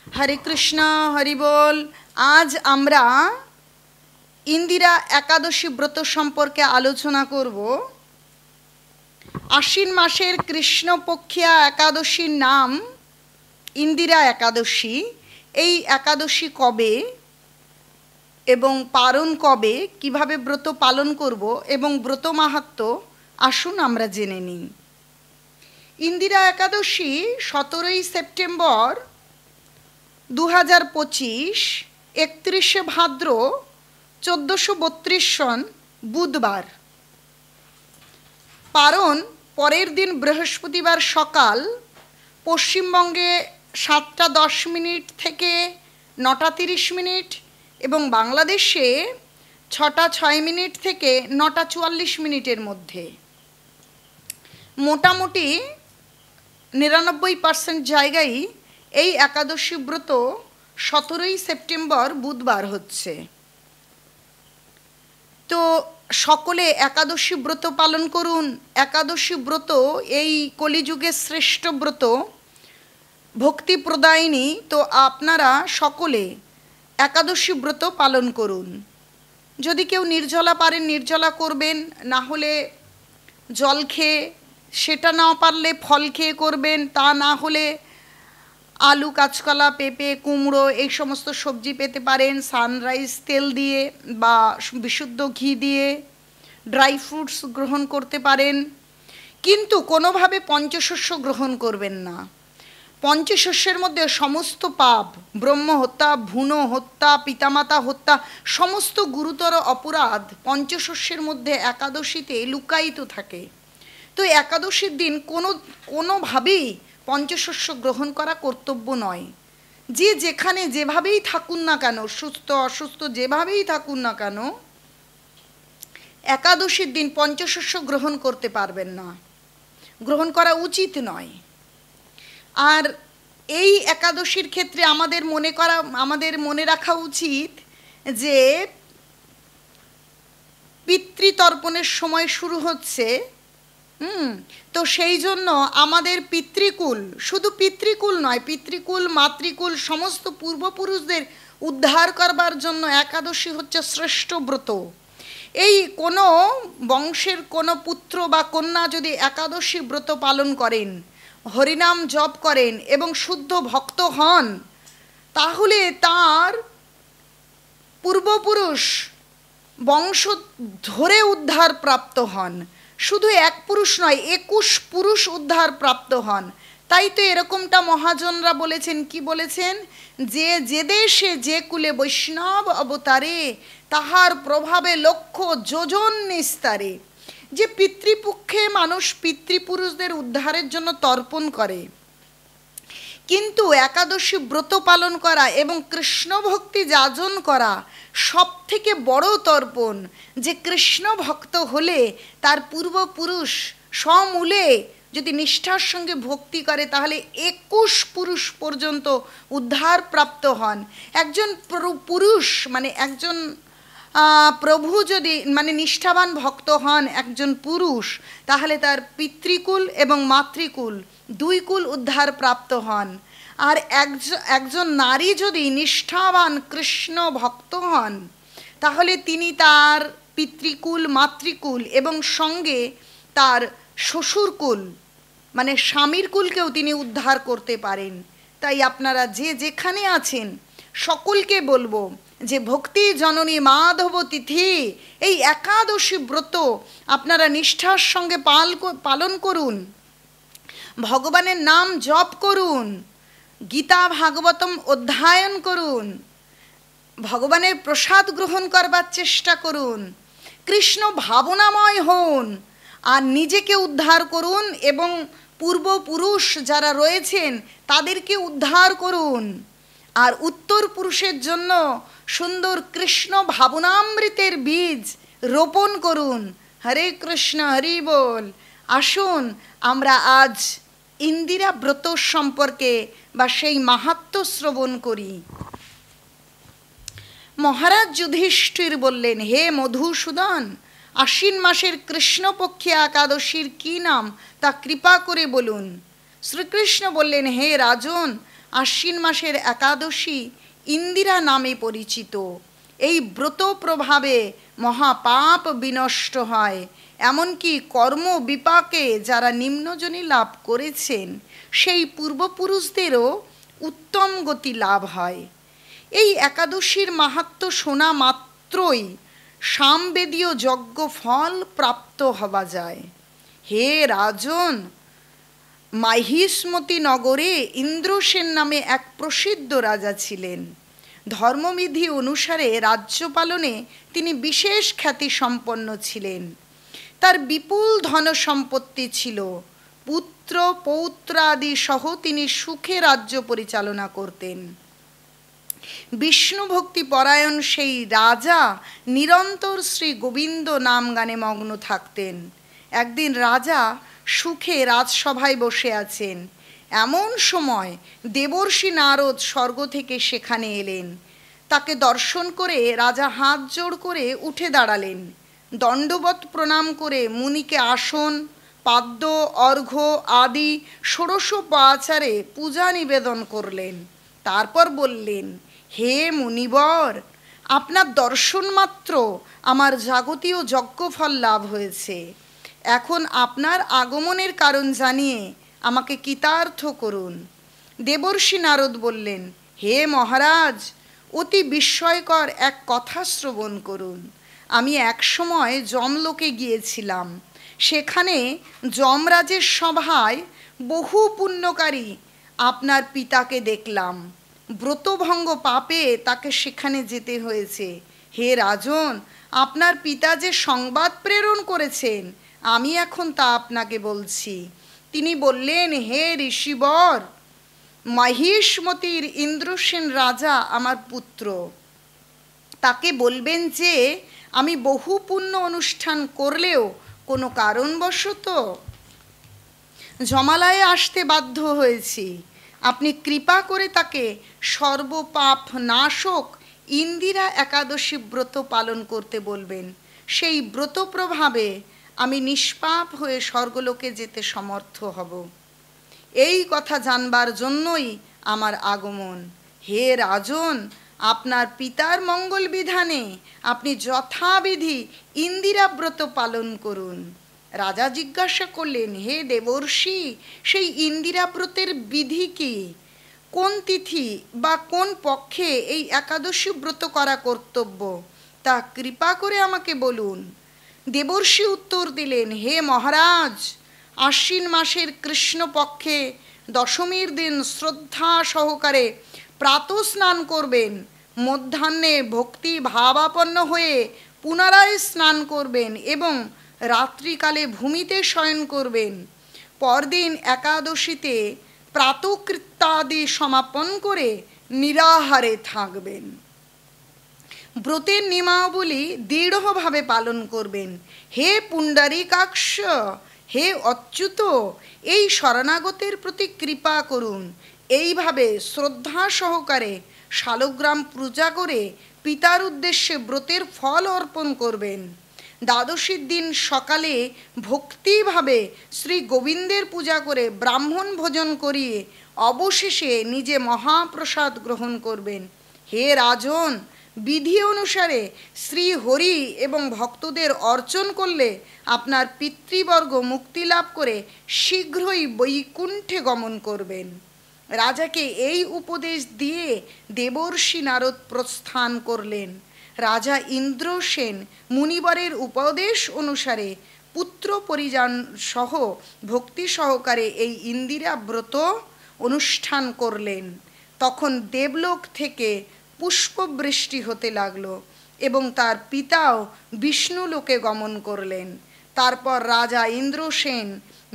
हरे कृष्ण हरि बोल। आज আমরা इंदिरा एकादशी व्रत सम्पर्के आलोचना करब। आश्विन मासेर कृष्णपक्षिया एकादशीर नाम इंदिरा एकादशी। এই एकादशी कबे এবং পারণ কবে, কিভাবে ব্রত পালন করব এবং ব্রত মাহাত্ম্য আসুন আমরা জেনে নিই। इंदिरा एकादशी 17 सेप्टेम्बर 2025 31 भाद्र 1432 सन बुधवार। पारण परेर दिन बृहस्पतिवार सकाल पश्चिमबंगे 7:10 থেকে 9:30 এবং বাংলাদেশে 6:06 থেকে 9:44 মধ্যে। মোটামুটি 99% জায়গায় এই একাদশী ব্রত 17 সেপ্টেম্বর বুধবার হচ্ছে। তো সকলে একাদশী ব্রত পালন করুন। একাদশী ব্রত এই কলিযুগের শ্রেষ্ঠ ব্রত, ভক্তি প্রদায়িনী। তো আপনারা সকলে একাদশী ব্রত পালন করুন। যদি কেউ নির্জলা পারেন নির্জলা করবেন, না হলে জল খেয়ে, সেটা না পারলে ফল খেয়ে করবেন। তা না হলে আলু, কাঁচকলা, পেঁপে, কুমড়ো এই সমস্ত সবজি পেতে পারেন। সানরাইজ তেল দিয়ে বা বিশুদ্ধ ঘি দিয়ে ড্রাই ফ্রুটস গ্রহণ করতে পারেন, কিন্তু কোনোভাবে পঞ্চশস্য গ্রহণ করবেন না। পঞ্চশস্যের মধ্যে সমস্ত পাপ, ব্রহ্ম হত্যা, ভ্রূণ হত্যা, পিতামাতা হত্যা, সমস্ত গুরুতর অপরাধ পঞ্চশস্যের মধ্যে একাদশীতে লুকায়িত থাকে। তো একাদশীর দিন কোনোভাবেই পঞ্চশস্য গ্রহণ করা কর্তব্য নয়। যে যেখানে যেভাবেই থাকুন না কেন, সুস্থ অসুস্থ যেভাবেই থাকুন না কেন, একাদশীর দিন পঞ্চশস্য গ্রহণ করতে পারবেন না, গ্রহণ করা উচিত নয়। আর এই একাদশীর ক্ষেত্রে আমাদের মনে রাখা উচিত যে পিতৃতর্পণের সময় শুরু হচ্ছে। তো সেই জন্য আমাদের পিতৃকুল, শুধু পিতৃকুল নয়, পিতৃকুল মাতৃকুল সমস্ত পূর্বপুরুষদের উদ্ধার করবার জন্য একাদশী হচ্ছে শ্রেষ্ঠ ব্রত। এই কোনো বংশের কোনো পুত্র বা কন্যা যদি একাদশী ব্রত পালন করেন, হরিনাম জপ করেন এবং শুদ্ধ ভক্ত হন, তাহলে তার পূর্বপুরুষ বংশ ধরে উদ্ধার প্রাপ্ত হন। শুধু এক পুরুষ নয়, 21 পুরুষ উদ্ধার প্রাপ্ত হন। তাই তো এরকমটা মহাজনরা বলেছেন, কি বলেছেন, যে দেশে যে কুলে বৈষ্ণব অবতারে, তাহার প্রভাবে লক্ষ যোজন নিস্তারে। যে পিতৃপক্ষে মানুষ পিতৃপুরুষদের উদ্ধারের জন্য তর্পণ করে, কিন্তু একাদশী ব্রত পালন করা এবং কৃষ্ণ ভক্তি যাজন করা সব থেকে বড় তর্পণ। যে কৃষ্ণ ভক্ত হলে তার পূর্বপুরুষ সমূলে যদি নিষ্ঠার সঙ্গে ভক্তি করে, তাহলে 21 পুরুষ পর্যন্ত উদ্ধার প্রাপ্ত হন। একজন পুরুষ মানে একজন প্রভু যদি মানে নিষ্ঠাবান ভক্ত হন একজন পুরুষ, তাহলে তার পিতৃকুল এবং মাতৃকুল দুই কুল উদ্ধার প্রাপ্ত হন। আর একজন নারী যদি নিষ্ঠাবান কৃষ্ণ ভক্ত হন, তাহলে তিনি তার পিতৃকুল মাতৃকুল এবং সঙ্গে তার শ্বশুরকুল মানে স্বামীর কুলকেও তিনি উদ্ধার করতে পারেন। তাই আপনারা যে যেখানে আছেন সকলকে বলবো যে ভক্তি জননী মাধব তিথি এই একাদশী ব্রত আপনারা নিষ্ঠার সঙ্গে পালন করুন, ভগবানের নাম জপ করুন, গীতা ভাগবতম অধ্যয়ন করুন, ভগবানের প্রসাদ গ্রহণ করবার চেষ্টা করুন, কৃষ্ণ ভাবনাময় হন, আর নিজেকে উদ্ধার করুন এবং পূর্বপুরুষ যারা রয়েছেন তাদেরকে উদ্ধার করুন। আর উত্তর পুরুষের জন্য সুন্দর কৃষ্ণ ভাবনামৃতের বীজ রোপণ করুন। হরে কৃষ্ণ হরি বল। আসুন আমরা আজ ইন্দিরা ব্রত সম্পর্কে বা সেই মাহাত্ম্য শ্রবণ করি। মহারাজ যুধিষ্ঠির বললেন, হে মধুসূদন, আশ্বিন মাসের কৃষ্ণপক্ষী একাদশীর কি নাম তা কৃপা করে বলুন। শ্রীকৃষ্ণ বললেন, হে রাজন, আশ্বিন মাসের একাদশী ইন্দিরা নামে পরিচিত। এই ব্রত প্রভাবে মহাপাপ বিনষ্ট হয়, এমনকি কর্ম বিপাকে যারা নিম্নজনী লাভ করেছেন সেই পূর্বপুরুষদেরও উত্তম গতি লাভ হয়। এই একাদশীর মাহাত্ম্য শোনা মাত্রই সামবেদীয় যজ্ঞ ফল প্রাপ্ত হওয়া যায়। হে রাজন, মাহিষ্মতি নগরে ইন্দ্রসেন নামে এক প্রসিদ্ধ রাজা ছিলেন। ধর্মবিধি অনুসারে রাজ্য পালনে তিনি বিশেষ খ্যাতি সম্পন্ন ছিলেন। তার বিপুল ধন সম্পত্তি ছিল। পুত্র পৌত্রাদি সহ তিনি সুখে রাজ্য পরিচালনা করতেন। বিষ্ণু ভক্তি পরায়ণ সেই রাজা নিরন্তর শ্রী গোবিন্দ নাম গানে মগ্ন থাকতেন। একদিন রাজা সুখে রাজসভায় বসে আছেন। এমন সময় দেবর্ষি নারদ স্বর্গ থেকে সেখানে এলেন। তাকে দর্শন করে রাজা হাত জোড় করে উঠে দাঁড়ালেন। দণ্ডবৎ প্রণাম করে মুনিকে আসন, পাদ্য, অর্ঘ্য আদি ষোড়শোপচারে পূজা নিবেদন করলেন। তারপর বললেন, হে মুনিবর, আপনার দর্শন মাত্র আমার যাবতীয় যজ্ঞফল লাভ হয়েছে। এখন আপনার আগমনের কারণ জানিয়ে আমাকে কৃতার্থ করুন। দেবর্ষি নারদ বললেন, হে মহারাজ, অতি বিস্ময়কর এক কথা শ্রবণ করুন। আমি এক সময় যমলোকে গিয়েছিলাম। সেখানে যমরাজের সভায় বহু পুণ্যকারী আপনার পিতাকে দেখলাম। ব্রতভঙ্গ পাপে তাকে সেখানে যেতে হয়েছে। হে রাজন, আপনার পিতা যে সংবাদ প্রেরণ করেছেন আমি এখন তা আপনাকে বলছি। তিনি বললেন, হে ঋষিবর, মহিষ্মতির ইন্দ্রসেন রাজা আমার পুত্র। তাকে বলবেন যে আমি বহু পুণ্য অনুষ্ঠান করলেও কোনো কারণবশত জমালয়ে আসতে বাধ্য হয়েছি। আপনি কৃপা করে তাকে সর্বপাপ নাশক ইন্দিরা একাদশী ব্রত পালন করতে বলবেন। সেই ব্রত প্রভাবে আমি নিষ্পাপ হয়ে স্বর্গলোকে যেতে সমর্থ হব। এই কথা জানবার জন্যই আমার আগমন। হে রাজন, আপনার পিতার মঙ্গল বিধানে আপনি যথাবিধি ইন্দিরা ব্রত পালন করুন। রাজা জিজ্ঞাসা করলেন, হে দেবর্ষি, সেই ইন্দিরা ব্রতের বিধি কি? কোন তিথি বা কোন পক্ষে এই একাদশী ব্রত করা কর্তব্য তা কৃপা করে আমাকে বলুন। দেবর্ষি উত্তর দিলেন, হে মহারাজ, আশ্বিন মাসের কৃষ্ণপক্ষে দশমীর দিন শ্রদ্ধা সহকারে প্রাতঃ স্নান করবেন। মধ্যাহ্নে ভক্তি ভাবাপন্ন হয়ে পুনরায় স্নান করবেন এবং রাত্রিকালে ভূমিতে শয়ন করবেন। পরদিন একাদশীতে প্রাতঃকৃত্যাদি সমাপন করে নিরাহারে থাকবেন। ব্রতের নিয়মাবলী দৃঢ়ভাবে পালন করবেন। হে পুণ্ডরীকাক্ষ, হে অচ্যুত, এই শরণাগতের প্রতি কৃপা করুন। এইভাবে শ্রদ্ধা সহকারে শালগ্রাম পূজা করে পিতার উদ্দেশ্যে ব্রতের ফল অর্পণ করবেন। দ্বাদশীর দিন সকালে ভক্তিভাবে শ্রী গোবিন্দের পূজা করে ব্রাহ্মণ ভোজন করিয়ে অবশেষে নিজে মহাপ্রসাদ গ্রহণ করবেন। হে রাজন, বিধি অনুসারে শ্রী হরি এবং ভক্তদের অর্চন করলে আপনার পিতৃবর্গ মুক্তি লাভ করে শীঘ্রই বৈকুণ্ঠে গমন করবেন। রাজাকে এই উপদেশ দিয়ে দেবর্ষি নারদ প্রস্থান করলেন। রাজা ইন্দ্রসেন মুনিবরের উপদেশ অনুসারে পুত্র পরিজন সহ ভক্তি সহকারে এই ইন্দিরা ব্রত অনুষ্ঠান করলেন। তখন দেবলোক থেকে পুষ্পবৃষ্টি হতে লাগলো এবং তার পিতাও বিষ্ণুলোকে গমন করলেন। তারপর রাজা ইন্দ্রসেন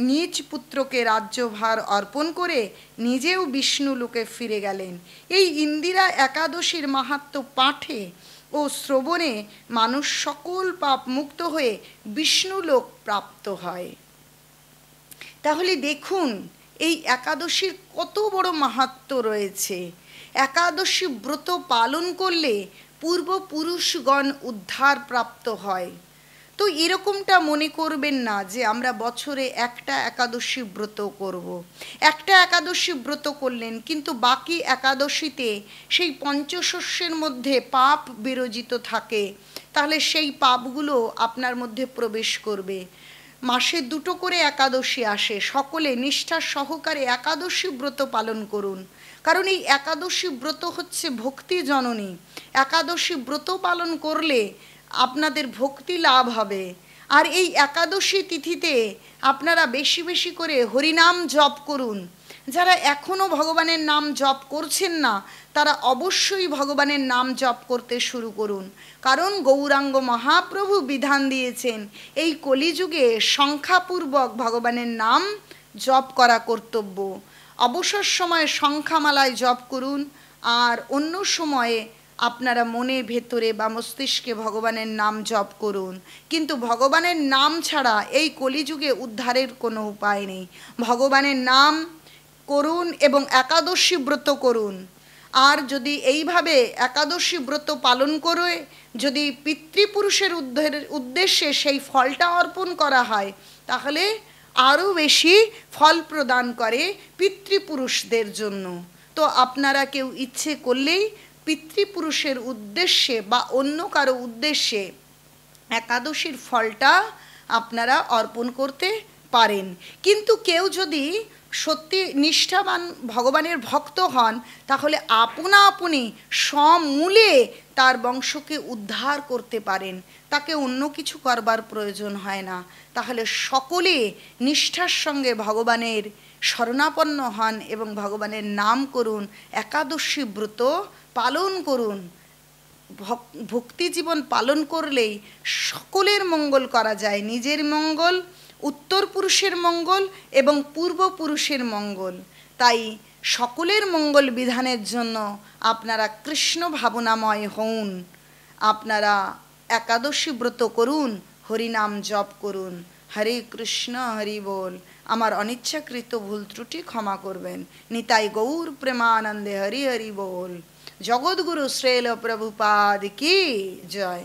নিজ পুত্রকে রাজ্যভার অর্পণ করে নিজেও বিষ্ণুলোকে ফিরে গেলেন। এই ইন্দিরা একাদশীর মাহাত্ম্য পাঠে ও শ্রবণে মানুষ সকল পাপ মুক্ত হয়ে বিষ্ণুলোক প্রাপ্ত হয়। তাহলে দেখুন এই একাদশীর কত বড় মাহাত্ম্য রয়েছে। একাদশী ব্রত পালন করলে পূর্বপুরুষগণ উদ্ধার প্রাপ্ত হয়। তো এরকমটা মনে করবেন না যে আমরা বছরে একটা একাদশী ব্রত করব। একটা একাদশী ব্রত করলেন, কিন্তু বাকি একাদশীতে সেই পঞ্চশস্যের মধ্যে পাপ বিরজিত থাকে, তাহলে সেই পাপগুলো আপনার মধ্যে প্রবেশ করবে। মাসে দুটো করে একাদশী আসে, সকলে নিষ্ঠার সহকারে একাদশী ব্রত পালন করুন। কারণ এই একাদশী ব্রত হচ্ছে ভক্তি জননী। একাদশী ব্রত পালন করলে আপনাদের ভক্তি লাভ হবে। আর এই একাদশী তিথিতে আপনারা বেশি বেশি করে হরিনাম জপ করুন। যারা এখনও ভগবানের নাম জপ করছেন না, তারা অবশ্যই ভগবানের নাম জপ করতে শুরু করুন। কারণ গৌরাঙ্গ মহাপ্রভু বিধান দিয়েছেন এই কলিযুগে সংখ্যাপূর্বক ভগবানের নাম জপ করা কর্তব্য। অবসর সময়ে সংখ্যামালায় জপ করুন, আর অন্য সময়ে আপনারা মনের ভেতরে বা মস্তিষ্কে ভগবানের নাম জপ করুন। কিন্তু ভগবানের নাম ছাড়া এই কলিযুগে উদ্ধারের কোনো উপায় নেই। ভগবানের নাম করুন এবং একাদশী ব্রত করুন। আর যদি এইভাবে একাদশী ব্রত পালন করে যদি পিতৃপুরুষের উদ্দেশ্যে সেই ফলটা অর্পণ করা হয়, তাহলে আরও বেশি ফল প্রদান করে পিতৃপুরুষদের জন্য। তো আপনারা কেউ ইচ্ছে করলেই পিতৃপুরুষের উদ্দেশ্যে বা অন্য কারো উদ্দেশ্যে একাদশীর ফলটা আপনারা অর্পণ করতে পারেন। কিন্তু কেউ যদি সত্যি নিষ্ঠাবান ভগবানের ভক্ত হন, তাহলে আপনা আপনি সমূলে তার বংশকে উদ্ধার করতে পারেন, তাকে অন্য কিছু করবার প্রয়োজন হয় না। তাহলে সকলে নিষ্ঠার সঙ্গে ভগবানের শরণাপন্ন হন এবং ভগবানের নাম করুন, একাদশী ব্রত পালন করুন। ভক্তি জীবন পালন করলেই সকলের মঙ্গল করা যায়, নিজের মঙ্গল, উত্তর পুরুষের মঙ্গল এবং পূর্বপুরুষের মঙ্গল। তাই সকলের মঙ্গল বিধানের জন্য আপনারা কৃষ্ণ ভাবনাময় হন, আপনারা একাদশী ব্রত করুন, হরিনাম জপ করুন। হরে কৃষ্ণ, হরি বল। আমার অনিচ্ছাকৃত ভুল ত্রুটি ক্ষমা করবেন। নিতাই গৌর প্রেমানন্দে হরি হরি বল। জগৎগুরু শ্রীল প্রভুপাদ কি জয়।